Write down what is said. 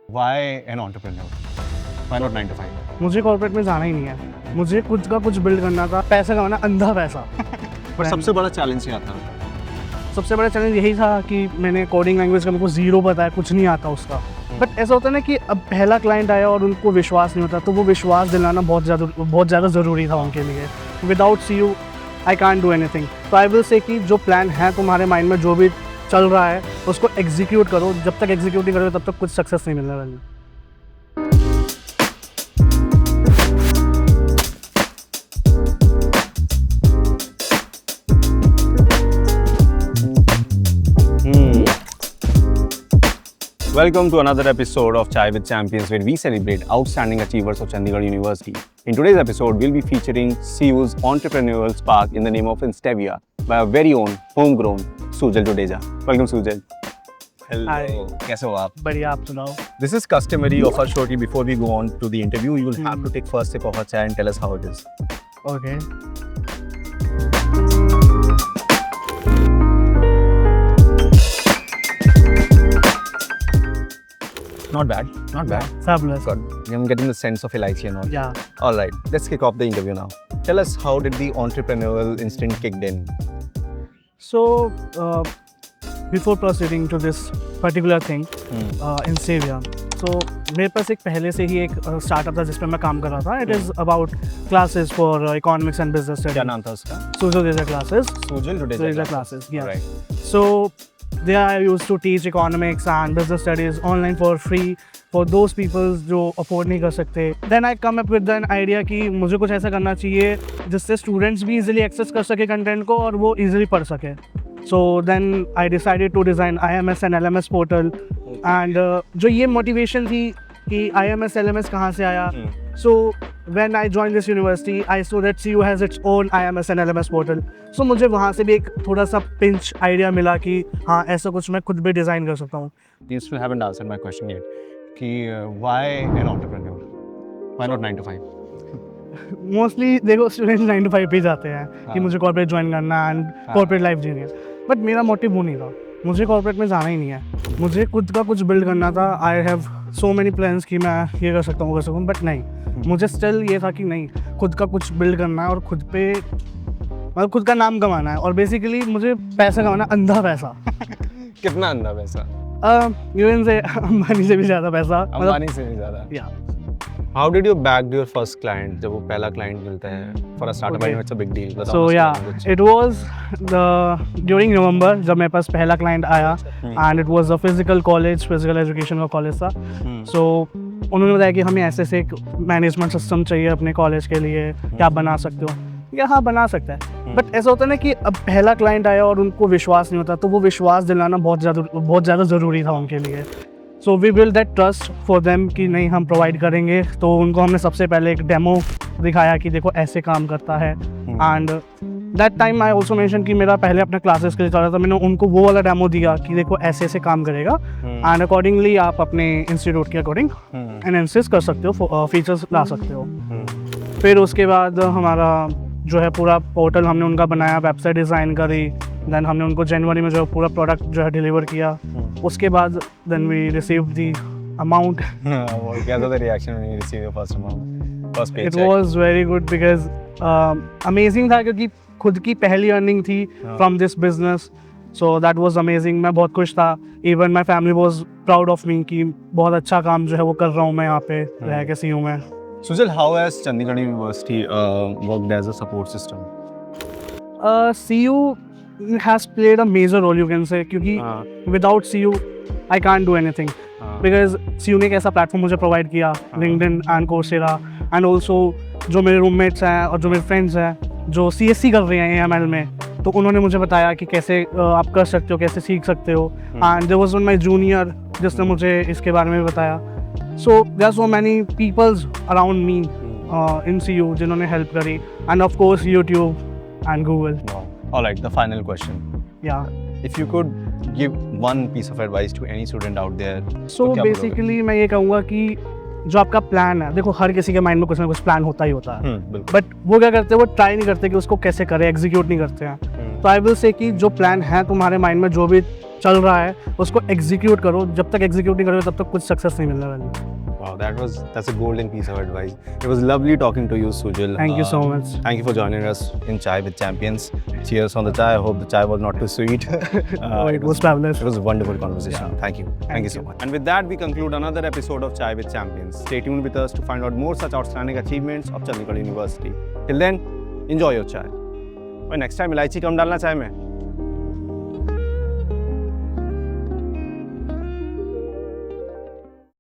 Why an entrepreneur? Why not 9 to 5? मुझे corporate में जाना ही नहीं है, मुझे खुद का कुछ बिल्ड करना था, पैसा कमाना, अंधा पैसा। पर सबसे बड़ा चैलेंज क्या था? सबसे बड़ा चैलेंज यही था कि मैंने कोडिंग लैंग्वेज का मेरे को ज़ीरो पता है, कुछ नहीं आता उसका। बट ऐसा होता है ना कि अब पहला क्लाइंट आया और उनको विश्वास नहीं होता, तो वो विश्वास दिलाना बहुत ज़्यादा ज़रूरी था उनके लिए। Without CU I can't do anything. तो आई विल से कि जो प्लान है तुम्हारे माइंड में, जो भी चल रहा है उसको एग्जीक्यूट करो। जब तक एग्जीक्यूट नहीं करोगे तब तक कुछ सक्सेस नहीं मिलने वाली। Welcome to another episode of Chai with Champions, where we celebrate outstanding achievers of Chandigarh University. In today's episode, we'll be featuring CU's entrepreneurial spark in the name of Instevia by our very own homegrown Sujal Judeja. Welcome, Sujal. Hello. Hi. कैसे हो आप? बढ़िया, आप सुनाओ। This is customary of our show. Before we go on to the interview, you will have to take first sip of our chai and tell us how it is. Okay. Not bad. Not bad. Fabulous. Good. I'm getting the sense of elaichi and all. Yeah. All right, let's kick off the interview now. Tell us, how did the entrepreneurial instinct kicked in? So, before proceeding to this particular thing, in Savia, so मेरे पास एक पहले से ही एक startup था जिसमें मैं काम कर रहा था. It is about classes for economics and business studies. क्या नाम था उसका? Sujal Judeja classes. Sujal Judeja. Judeja classes. Yeah. Right. So there I used to teach economics and business studies online for free for those people जो afford नहीं कर सकते. Then I come up with an idea कि मुझे कुछ ऐसा करना चाहिए जिससे students भी easily access कर सके content को और वो easily पढ़ सके. So then I decided to design IMS and LMS portal. And जो ये motivation थी कि IMS LMS कहाँ से आया. So when I joined this university, I saw that CU has its own IMS and LMS portal. So मुझे वहाँ से भी एक थोड़ा सा pinch idea मिला कि हाँ ऐसा कुछ मैं खुद भी डिज़ाइन कर सकता हूँ. You still haven't answered my question yet. कि why an entrepreneur? Why not 9 to 5? Mostly देखो स्टूडेंट्स 9 to 5 पे जाते हैं कि मुझे कॉर्पोरेट ज्वाइन करना एंड कॉर्पोरेट लाइफ जीनी है. बट मेरा मोटिव वो नहीं था. मुझे कॉर्पोरेट में जाना ही नहीं है. मुझे खुद का कुछ बिल्ड करना था. I have so many plans कि मैं ये कर सकता हूँ, कर सकूँ, बट नहीं. मुझे स्टिल ये था कि नहीं, खुद का कुछ बिल्ड करना है और खुद पे मतलब खुद का नाम कमाना है. और बेसिकली मुझे पैसा कमाना, अंधा पैसा. कितना अंधा पैसा? यूएन से अंबानी से भी ज़्यादा पैसा. अंबानी से भी ज़्यादा. या How did you bag your first client? जब वो पहला client मिलता है for a startup, I know it's a big deal. So yeah, it was during November जब मेरे पास पहला client आया and it was a physical college, physical education का college था. So उन्होंने बताया कि हमें ऐसे से एक मैनेजमेंट सिस्टम चाहिए अपने कॉलेज के लिए, क्या आप बना सकते हो? या हाँ, बना सकता है. बट ऐसा होता है ना कि अब पहला क्लाइंट आया और उनको विश्वास नहीं होता, तो वो विश्वास दिलाना बहुत ज़्यादा ज़रूरी था उनके लिए. So we build that trust for them कि नहीं, हम प्रोवाइड करेंगे. तो उनको हमने सबसे पहले एक डेमो दिखाया कि देखो ऐसे काम करता है. And that time I also mention कि मेरा पहले अपने क्लासेस के लिए चल रहा था. मैंने उनको वो वाला डेमो दिया कि देखो ऐसे ऐसे काम करेगा एंड अकॉर्डिंगली आप अपने इंस्टीट्यूट के अकॉर्डिंग एनालिसिस कर सकते हो, फीचर्स ला सकते हो. फिर उसके बाद हमारा जो है पूरा पोर्टल हमने उनका बनाया, वेबसाइट डिज़ाइन करी. देन हमने उनको जनवरी में जो पूरा प्रोडक्ट जो है डिलीवर किया. उसके बाद then we receive the amount. क्या था reaction when you receive your first amount, first paycheck? It was very good because amazing था क्योंकि खुद की पहली अर्निंग थी from this business. So that was amazing. मैं बहुत खुश था. Even my family was proud of me कि बहुत अच्छा काम जो है वो कर रहा हूँ मैं यहाँ पे रह के CU में. Sujal, how has Chandigarh University worked as a support system? CU has played a major role, you can say, क्योंकि without CU I can't do anything. Because CU ने एक ऐसा प्लेटफॉर्म मुझे प्रोवाइड किया, LinkedIn and Coursera, and also जो मेरे roommates हैं और जो मेरे फ्रेंड्स हैं जो CSC कर रहे हैं AML में, तो उन्होंने मुझे बताया कि कैसे आप कर सकते हो, कैसे सीख सकते हो. And there was one my junior जिसने मुझे इसके बारे में बताया. So there are so many peoples around me in CU जिन्होंने हेल्प करी, and of course YouTube and Google. Wow. All right, the final question. Yeah. If you could give one piece of advice to any student out there, So तो क्या basically मैं ये कहूँगा कि जो आपका प्लान है, देखो हर किसी के माइंड में कुछ ना कुछ प्लान होता ही होता है. बिल्कुल. बट वो क्या करते हैं, वो ट्राई नहीं करते कि उसको कैसे करें, एग्जीक्यूट नहीं करते हैं. तो आई विल से कि जो प्लान है तुम्हारे माइंड में, जो भी चल रहा है उसको एग्जीक्यूट करो, जब तक एग्जीक्यूट नहीं करोगे तब तक कुछ सक्सेस नहीं मिलने वाली। Wow, that's a golden piece of advice. It was lovely talking to you, Sujal. Thank you so much. Thank you for joining us in Chai with Champions. Cheers on the chai. I hope the chai was not too sweet. It was fabulous. It was a wonderful conversation. Thank you. Thank you so much. And with that, we conclude another episode of Chai with Champions. Stay tuned with us to find out more such outstanding achievements of Chandigarh University. Till then, enjoy your chai. Next time, इलायची कम डालना चाय में.